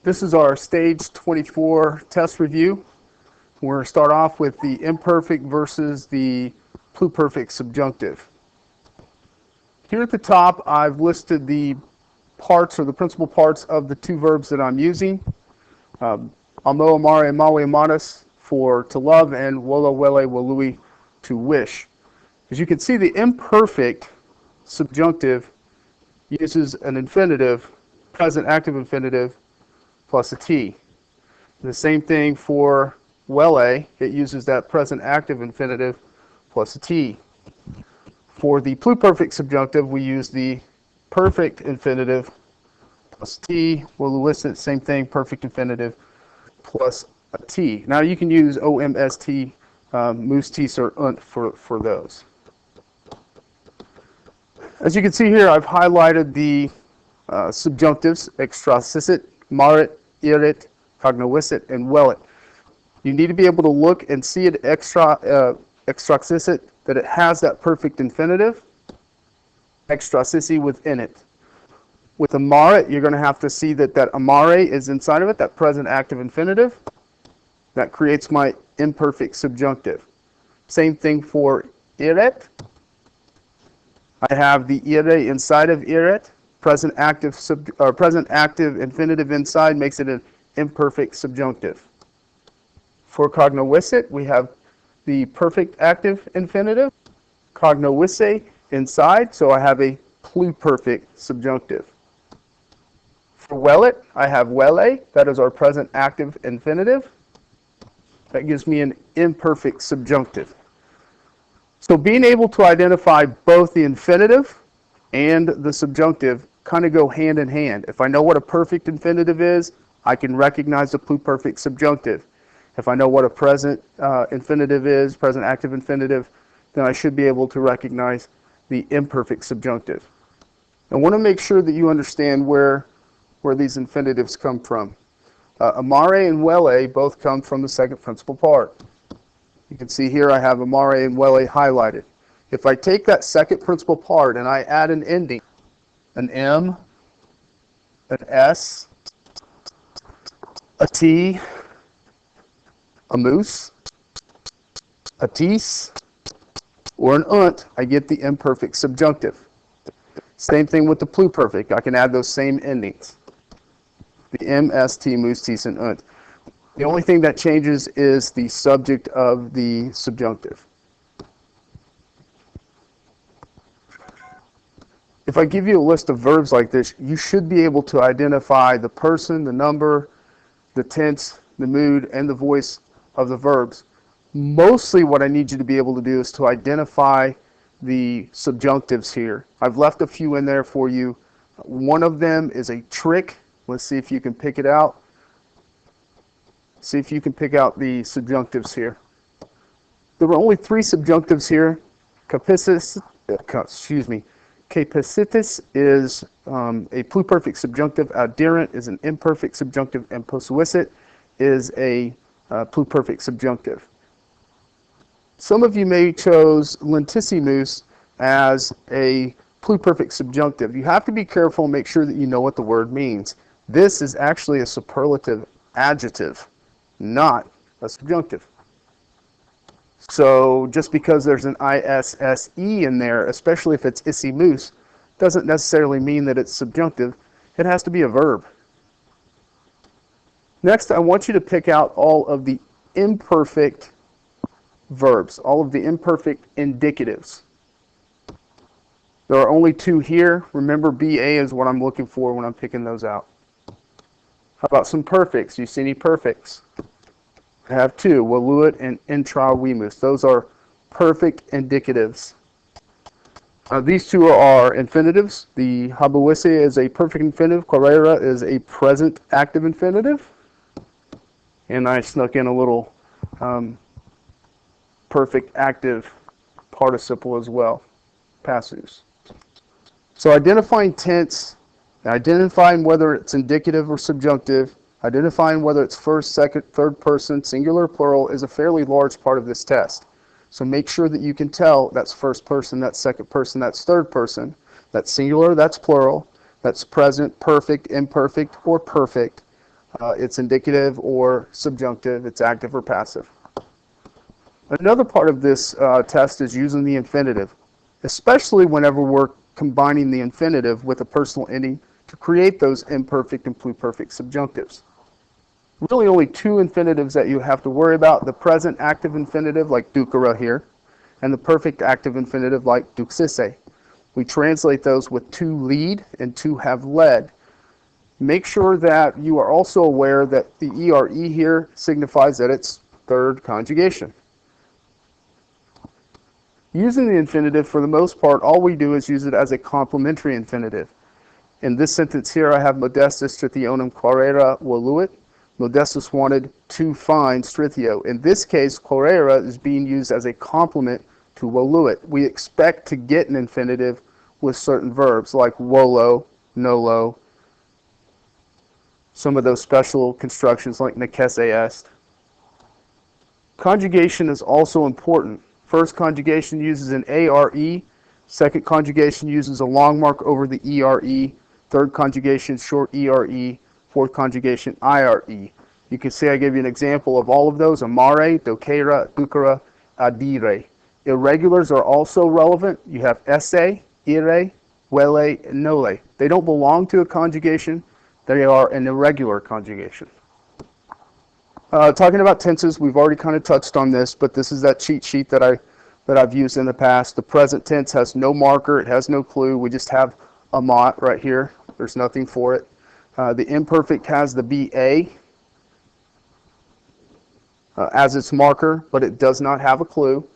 This is our stage 24 test review. We're going to start off with the imperfect versus the pluperfect subjunctive. Here at the top, I've listed the parts or the principal parts of the two verbs that I'm using. Amo, amare, mawe, amadas for to love, and wolo, wele, wolui to wish. As you can see, the imperfect subjunctive uses an infinitive, present active infinitive, plus a T. The same thing for wele, it uses that present active infinitive plus a T. For the pluperfect subjunctive, we use the perfect infinitive plus T. Woluistic, same thing, perfect infinitive plus a T. Now you can use OMST, moose, tees, or unt for those. As you can see here, I've highlighted the subjunctives, extracisit, marit, irit, cognoissit, and wellit. You need to be able to look and see it extracisit, that it has that perfect infinitive, extracici within it. With amare, you're going to have to see that amare is inside of it, that present active infinitive. That creates my imperfect subjunctive. Same thing for iret. I have the ire inside of iret. Present active infinitive inside makes it an imperfect subjunctive. For cognoissit, we have the perfect active infinitive, cognoisse inside, so I have a pluperfect subjunctive. For wellit, I have wele, that is our present active infinitive. That gives me an imperfect subjunctive. So being able to identify both the infinitive and the subjunctive kind of go hand in hand. If I know what a perfect infinitive is, I can recognize the pluperfect subjunctive. If I know what a present infinitive is, present active infinitive, then I should be able to recognize the imperfect subjunctive. I want to make sure that you understand where these infinitives come from. Amare and wele both come from the second principal part. You can see here I have amare and wele highlighted. If I take that second principal part and I add an ending, an M, an S, a T, a moose, a tees, or an unt, I get the imperfect subjunctive. Same thing with the pluperfect. I can add those same endings. The M, S, T, moose, tees, and unt. The only thing that changes is the subject of the subjunctive. If I give you a list of verbs like this, you should be able to identify the person, the number, the tense, the mood, and the voice of the verbs. Mostly what I need you to be able to do is to identify the subjunctives here. I've left a few in there for you. One of them is a trick. Let's see if you can pick it out. See if you can pick out the subjunctives here. There were only 3 subjunctives here. Capacitis is a pluperfect subjunctive. Adherent is an imperfect subjunctive, and posuisit is a pluperfect subjunctive. Some of you may chose lentissimus as a pluperfect subjunctive. You have to be careful and make sure that you know what the word means. This is actually a superlative adjective, not a subjunctive. So just because there's an ISSE in there, especially if it's issimus, doesn't necessarily mean that it's subjunctive. It has to be a verb. Next, I want you to pick out all of the imperfect verbs, all of the imperfect indicatives. There are only 2 here. Remember, BA is what I'm looking for when I'm picking those out. How about some perfects? You see any perfects? I have 2, woluit and intrawimus. Those are perfect indicatives. These 2 are infinitives. The habuisse is a perfect infinitive. Carrera is a present active infinitive. And I snuck in a little perfect active participle as well, passus. So identifying tense, identifying whether it's indicative or subjunctive, identifying whether it's first, second, third person, singular, plural, is a fairly large part of this test. So make sure that you can tell that's first person, that's second person, that's third person, that's singular, that's plural, that's present, perfect, imperfect, or perfect. It's indicative or subjunctive. It's active or passive. Another part of this test is using the infinitive, especially whenever we're combining the infinitive with a personal ending to create those imperfect and pluperfect subjunctives. Really only two infinitives that you have to worry about: the present active infinitive like dukara here, and the perfect active infinitive like duksise. We translate those with to lead and to have led. Make sure that you are also aware that the ERE here signifies that it's third conjugation. Using the infinitive, for the most part, all we do is use it as a complementary infinitive. In this sentence here, I have Modestus Strithionum quaerere voluit. Modestus wanted to find Strithio. In this case, quaerere is being used as a complement to voluit. We expect to get an infinitive with certain verbs like volo, nolo, some of those special constructions like necesse est. Conjugation is also important. First conjugation uses an ARE. Second conjugation uses a long mark over the ERE. Third conjugation, short ERE. Fourth conjugation, IRE. You can see I gave you an example of all of those: amare, docere, ducere, adire. Irregulars are also relevant. You have esse, ire, vele, and nole. They don't belong to a conjugation. They are an irregular conjugation. Talking about tenses, we've already kind of touched on this, but this is that cheat sheet that I've used in the past. The present tense has no marker. It has no clue. We just have a mot right here. There's nothing for it. The imperfect has the BA as its marker, but it does not have a clue.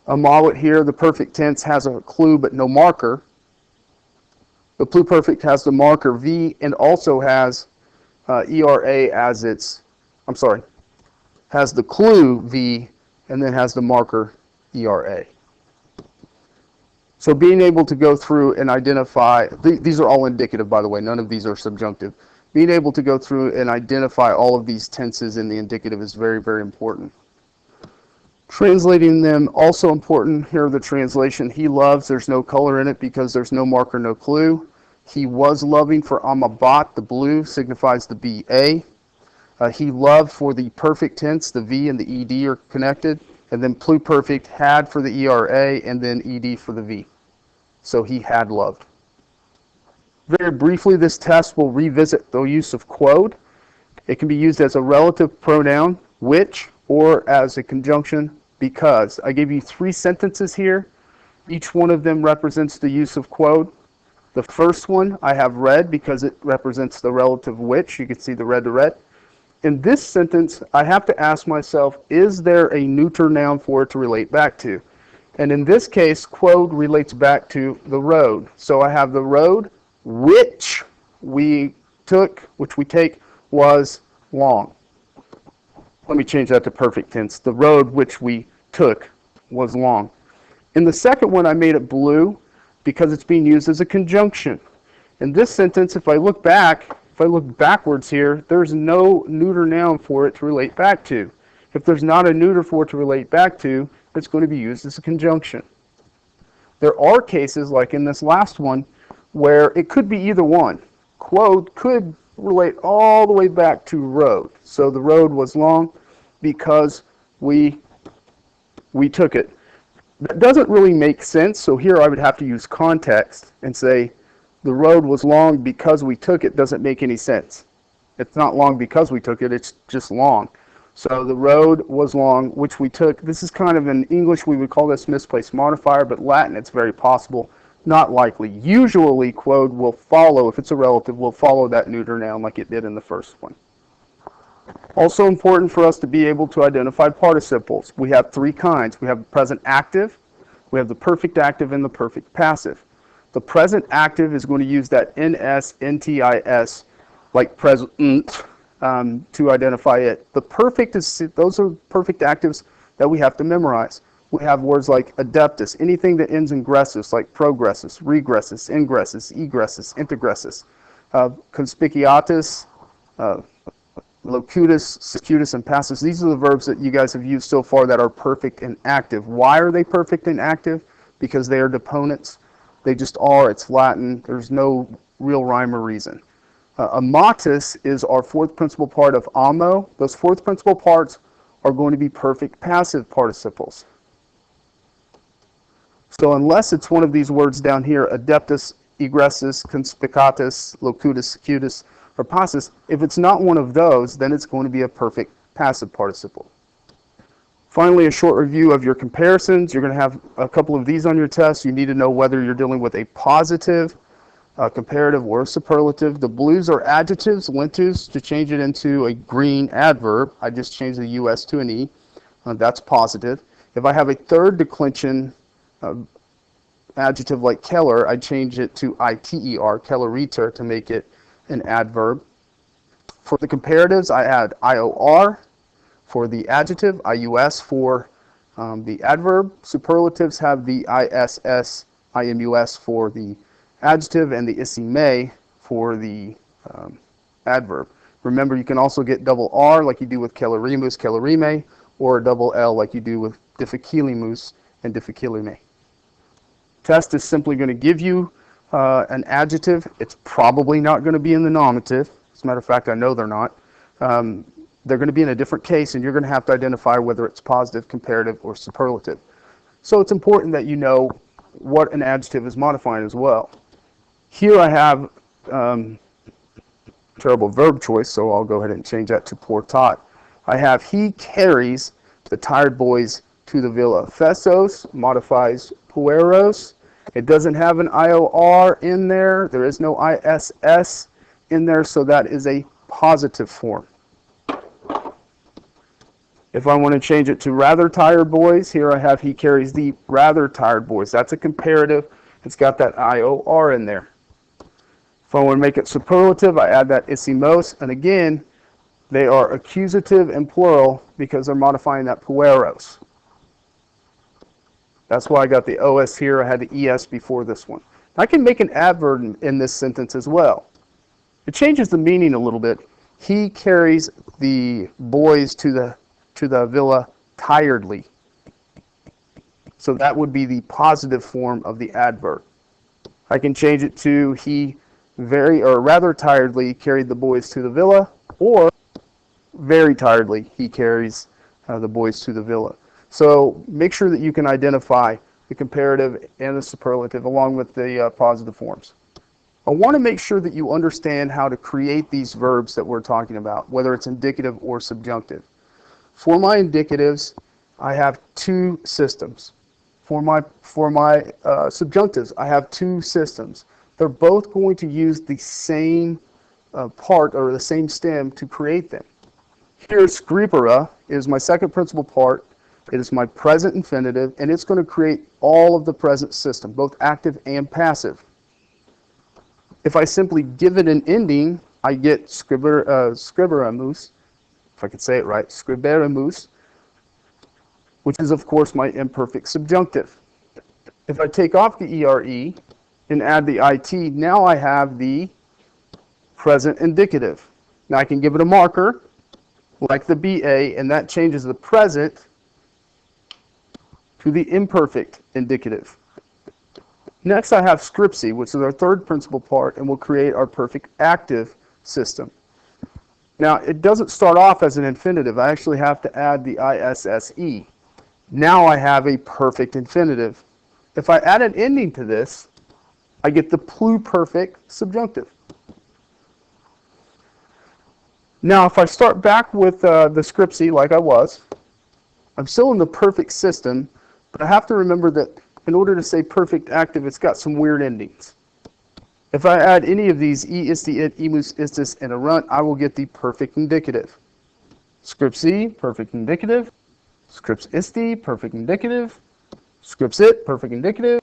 A mawit here, the perfect tense, has a clue but no marker. The pluperfect has the marker V and also has ERA as its, has the clue V and then has the marker ERA. So being able to go through and identify, these are all indicative, by the way, none of these are subjunctive. Being able to go through and identify all of these tenses in the indicative is very, very important. Translating them, also important. Here the translation: he loves, there's no color in it because there's no marker, no clue. He was loving, for amabat, the blue signifies the BA. He loved, for the perfect tense, the V and the ED are connected. And then pluperfect, had for the ERA, and then ED for the V. So he had loved. Very briefly, this test will revisit the use of quod. It can be used as a relative pronoun, which, or as a conjunction, because. I gave you 3 sentences here. Each one of them represents the use of quod. The first one I have red because it represents the relative which. You can see the red to red. In this sentence, I have to ask myself, is there a neuter noun for it to relate back to? And in this case, quod relates back to the road. So I have the road which we take, was long. Let me change that to perfect tense. The road which we took was long. In the second one, I made it blue because it's being used as a conjunction. In this sentence, if I look backwards here, there's no neuter noun for it to relate back to. If there's not a neuter for it to relate back to, it's going to be used as a conjunction. There are cases, like in this last one, where it could be either one. Quod could relate all the way back to road. So the road was long because we took it. That doesn't really make sense, so here I would have to use context and say the road was long because we took it doesn't make any sense. It's not long because we took it, it's just long. So the road was long, which we took. This is kind of, in English we would call this misplaced modifier, but Latin it's very possible, not likely. Usually quod will follow, if it's a relative, will follow that neuter noun like it did in the first one. Also important for us to be able to identify participles. We have 3 kinds. We have the present active, we have the perfect active, and the perfect passive. The present active is going to use that NS, NTIS, like present, to identify it. The perfect those are perfect actives that we have to memorize. We have words like adeptus, anything that ends in gressus, like progressus, regressus, ingressus, egressus, integressus. Conspicuatus, locutus, secutus, and passus. These are the verbs that you guys have used so far that are perfect and active. Why are they perfect and active? Because they are deponents. They just are. It's Latin. There's no real rhyme or reason. Amatis is our fourth principal part of amo. Those fourth principal parts are going to be perfect passive participles. So unless it's one of these words down here, adeptus, egressus, conspicatus, locutus, secutus, or passus, if it's not one of those, then it's going to be a perfect passive participle. Finally, a short review of your comparisons. You're going to have a couple of these on your test. You need to know whether you're dealing with a positive, comparative, or superlative. The blues are adjectives. Lentus, to change it into a green adverb, I just changed the US to an E. That's positive. If I have a third declension adjective like Keller, I change it to ITER, Kelleriter, to make it an adverb. For the comparatives, I add IOR for the adjective, IUS for the adverb. Superlatives have the ISS, IMUS for the adjective, and the ISIME for the adverb. Remember, you can also get double R like you do with Kellerimus, Kellerime, or double L like you do with difficilimus and difficilime. Test is simply going to give you an adjective. It's probably not going to be in the nominative. As a matter of fact, I know they're not. They're going to be in a different case, and you're going to have to identify whether it's positive, comparative, or superlative. So it's important that you know what an adjective is modifying as well. Here I have terrible verb choice, so I'll go ahead and change that to portat. I have he carries the tired boys to the villa. Fessos modifies pueros. It doesn't have an IOR in there. There is no ISS in there, so that is a positive form. If I want to change it to rather tired boys, here I have he carries the rather tired boys. That's a comparative. It's got that IOR in there. If I want to make it superlative, I add that isimos, and again, they are accusative and plural because they're modifying that pueros. That's why I got the OS here. I had the ES before this one. I can make an adverb in this sentence as well. It changes the meaning a little bit. He carries the boys to the villa tiredly. So that would be the positive form of the adverb. I can change it to he rather tiredly carried the boys to the villa, or very tiredly he carries the boys to the villa. So make sure that you can identify the comparative and the superlative along with the positive forms. I want to make sure that you understand how to create these verbs that we're talking about, whether it's indicative or subjunctive. For my indicatives, I have two systems. For my subjunctives, I have two systems. They're both going to use the same part or the same stem to create them. Here, scripera is my second principal part. It is my present infinitive, and it's going to create all of the present system, both active and passive. If I simply give it an ending, I get scriberamus, if I could say it right, scriberamus, which is, of course, my imperfect subjunctive. If I take off the ERE and add the IT, now I have the present indicative. Now I can give it a marker, like the BA, and that changes the present to the imperfect indicative. Next, I have scripsi, which is our third principal part, and will create our perfect active system. Now, it doesn't start off as an infinitive. I actually have to add the ISSE. Now I have a perfect infinitive. If I add an ending to this, I get the pluperfect subjunctive. Now, if I start back with the scripsi like I was, I'm still in the perfect system, but I have to remember that in order to say perfect active, it's got some weird endings. If I add any of these, e, isti, it, emus, istis, and a runt, I will get the perfect indicative. Scripsi, perfect indicative. Scrips isti, perfect indicative. Scrips it, perfect indicative.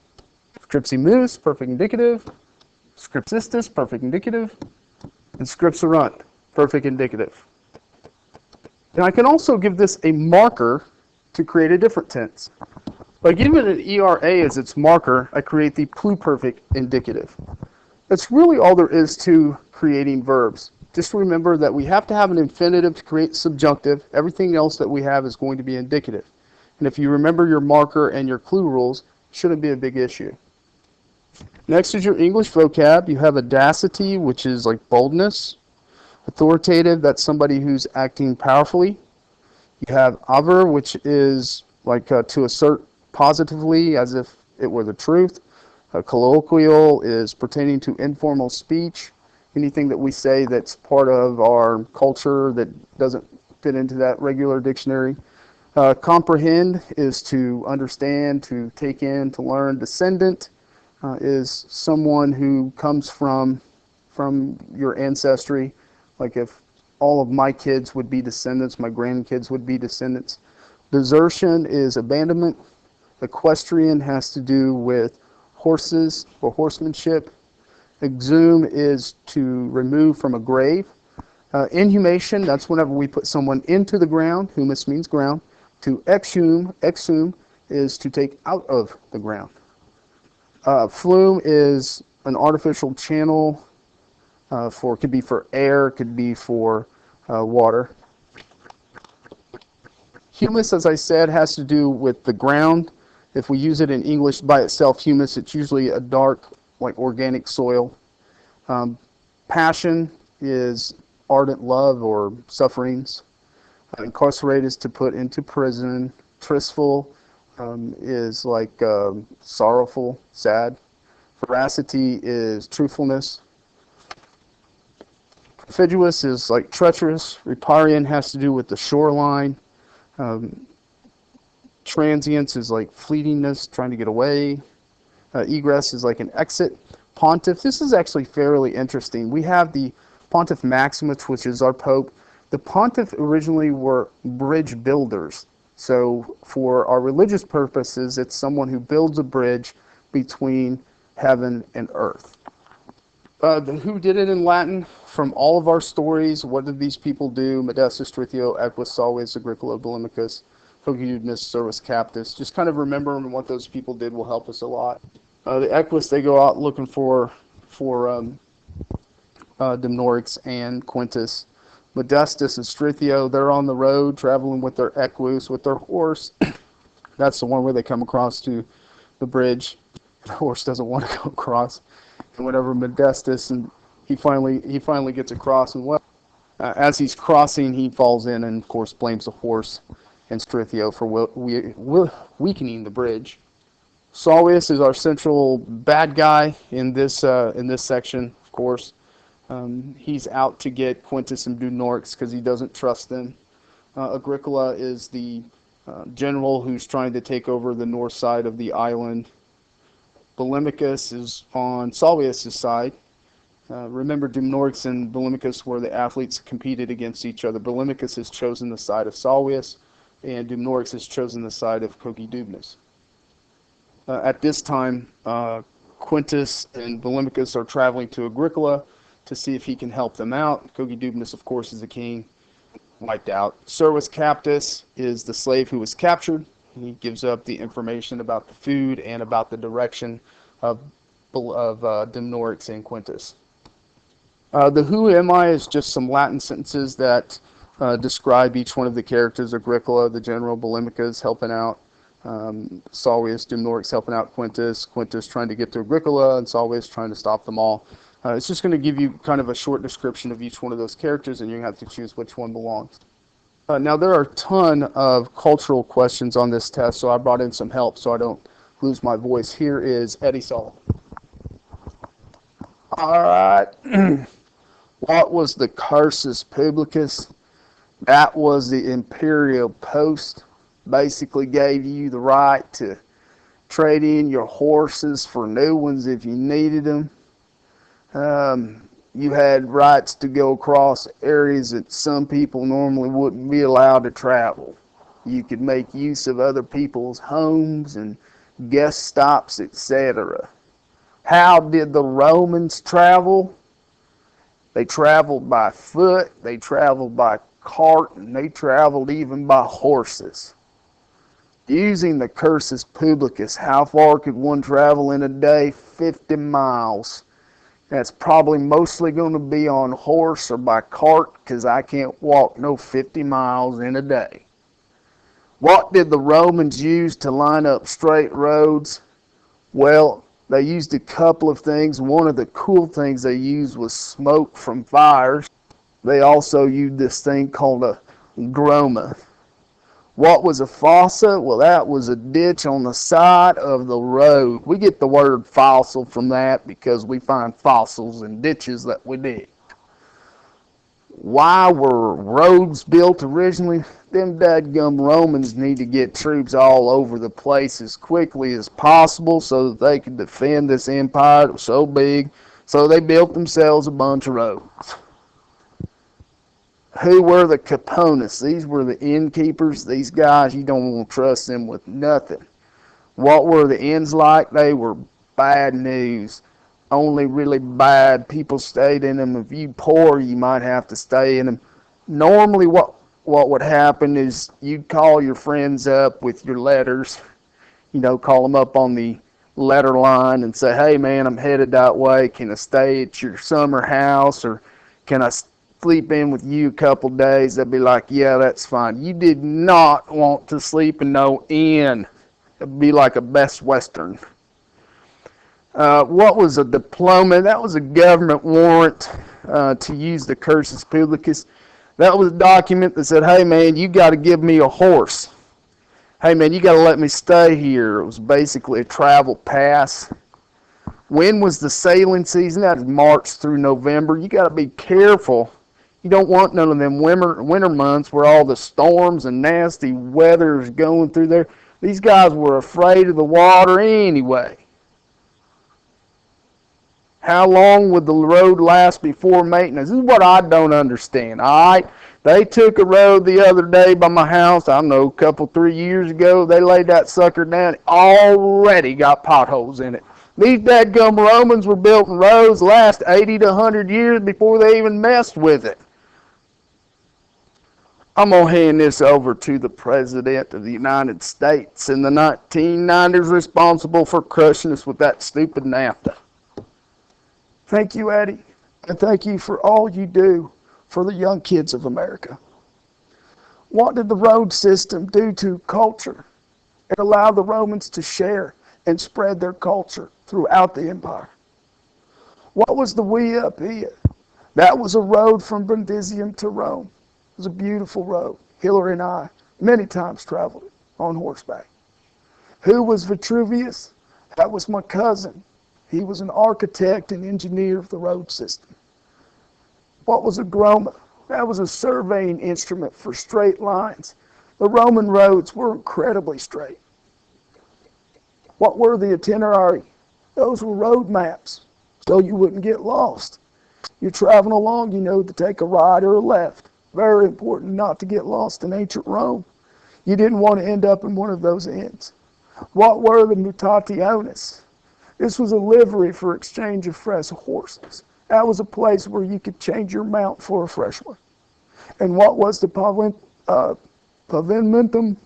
Scripsimus, perfect indicative. Scrips istis, perfect indicative. And scrips runt, perfect indicative. Now I can also give this a marker to create a different tense. By giving it an ERA as its marker, I create the pluperfect indicative. That's really all there is to creating verbs. Just remember that we have to have an infinitive to create subjunctive. Everything else that we have is going to be indicative. And if you remember your marker and your clue rules, it shouldn't be a big issue. Next is your English vocab. You have audacity, which is like boldness. Authoritative, that's somebody who's acting powerfully. You have aver, which is like to assert positively as if it were the truth. Colloquial is pertaining to informal speech. Anything that we say that's part of our culture that doesn't fit into that regular dictionary. Comprehend is to understand, to take in, to learn. Descendant is someone who comes from your ancestry. Like if all of my kids would be descendants, my grandkids would be descendants. Desertion is abandonment. Equestrian has to do with horses or horsemanship. Exhume is to remove from a grave. Inhumation, that's whenever we put someone into the ground. Humus means ground. To exhume is to take out of the ground. Flume is an artificial channel could be for air, could be for water. Humus, as I said, has to do with the ground. If we use it in English by itself, humus, it's usually a dark, like organic soil. Passion is ardent love or sufferings. Incarcerate is to put into prison. Tristful is like sorrowful, sad. Veracity is truthfulness. Perfidious is like treacherous. Riparian has to do with the shoreline. Transience is like fleetingness, trying to get away. Egress is like an exit. Pontiff, this is actually fairly interesting. We have the Pontiff Maximus, which is our Pope. The Pontiff originally were bridge builders. So for our religious purposes, it's someone who builds a bridge between heaven and earth. Who did it in Latin? From all of our stories, what did these people do? Modestus, Strithio, Equus, Salvius, Agricola, Bulimicus, Cogidubnus, Servus Captus. Just kind of remembering what those people did will help us a lot. The Equus, they go out looking for Dumnorix and Quintus. Modestus and Strithio, they're on the road traveling with their Equus, with their horse. That's the one where they come across to the bridge. The horse doesn't want to go across. And whenever Modestus, and he finally gets across, and as he's crossing, he falls in and, of course, blames the horse and Strithio for weakening the bridge. Salvius is our central bad guy in this section, of course. He's out to get Quintus and Dumnorix because he doesn't trust them. Agricola is the general who's trying to take over the north side of the island. Bulimicus is on Salvius' side. Remember, Dumnorix and Bulimicus were the athletes competed against each other. Bulimicus has chosen the side of Salvius, and Dumnorix has chosen the side of Cogidubnus. At this time, Quintus and Bulimicus are traveling to Agricola to see if he can help them out. Cogidubnus, of course, is the king, wiped out. Servus Captus is the slave who was captured. He gives up the information about the food and about the direction of Dumnorix and Quintus. The who am I is just some Latin sentences that describe each one of the characters. Agricola, the general, Bulimicus helping out Salvius, Dumnorix helping out Quintus, Quintus trying to get to Agricola, and Salvius trying to stop them all. It's just going to give you kind of a short description of each one of those characters, and you have to choose which one belongs. Now, there are a ton of cultural questions on this test, so I brought in some help so I don't lose my voice. Here is Eddie Sullivan. All right. What was the cursus publicus? That was the imperial post. Basically gave you the right to trade in your horses for new ones if you needed them. You had rights to go across areas that some people normally wouldn't be allowed to travel. You could make use of other people's homes and guest stops, etc. How did the Romans travel? They traveled by foot, they traveled by cart, and they traveled even by horses. Using the cursus publicus, how far could one travel in a day? 50 miles. That's probably mostly going to be on horse or by cart because I can't walk no 50 miles in a day. What did the Romans use to line up straight roads? Well, They used a couple of things. One of the cool things they used was smoke from fires. They also used this thing called a groma. What was a fossa? Well, that was a ditch on the side of the road. We get the word fossil from that because we find fossils in ditches that we dig. Why were roads built originally? Them dadgum Romans need to get troops all over the place as quickly as possible so that they could defend this empire that was so big. So they built themselves a bunch of roads. Who were the Caponists? These were the innkeepers. These guys, you don't want to trust them with nothing. What were the inns like? They were bad news. Only really bad people stayed in them. If you poor, you might have to stay in them. Normally what would happen is you'd call your friends up with your letters, call them up on the letter line and say, hey man, I'm headed that way. Can I stay at your summer house, or can I sleep in with you a couple days? They'd be like, yeah, that's fine. You did not want to sleep in no inn. It'd be like a Best Western. What was a diploma? That was a government warrant to use the cursus publicus. That was a document that said, hey man, you got to give me a horse. Hey man, you got to let me stay here. It was basically a travel pass. When was the sailing season? That is March through November. You got to be careful. You don't want none of them winter months where all the storms and nasty weather is going through there. These guys were afraid of the water anyway. How long would the road last before maintenance? This is what I don't understand. All right, they took a road the other day by my house. I don't know, a couple, 3 years ago. They laid that sucker down. It already got potholes in it. These dadgum Romans were building roads last 80 to 100 years before they even messed with it. I'm going to hand this over to the President of the United States in the 1990s, responsible for crushing us with that stupid NAFTA. Thank you, Eddie, and thank you for all you do for the young kids of America. What did the road system do to culture? It allowed the Romans to share and spread their culture throughout the empire. What was the Via Appia? That was a road from Brundisium to Rome. It was a beautiful road. Hillary and I many times traveled it on horseback. Who was Vitruvius? That was my cousin. He was an architect and engineer of the road system. What was a groma? That was a surveying instrument for straight lines. The Roman roads were incredibly straight. What were the itinerary? Those were road maps, so you wouldn't get lost. You're traveling along, you know to take a right or a left. Very important not to get lost in ancient Rome. You didn't want to end up in one of those inns. What were the mutationes? This was a livery for exchange of fresh horses. That was a place where you could change your mount for a fresh one. And what was the pavimentum?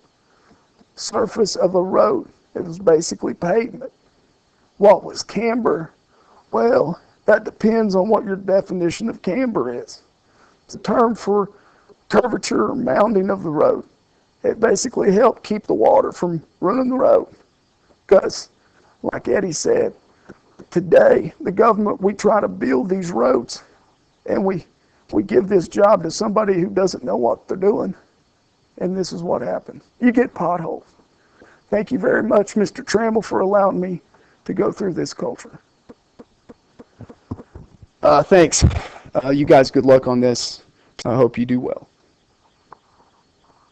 Surface of a road. It was basically pavement. What was camber? Well, that depends on what your definition of camber is. It's a term for curvature or mounding of the road. It basically helped keep the water from running the road. Because, like Eddie said, today, the government, we try to build these roads, and we give this job to somebody who doesn't know what they're doing, and this is what happens. You get potholes. Thank you very much, Mr. Trammell, for allowing me to go through this culture. Thanks. You guys, good luck on this. I hope you do well.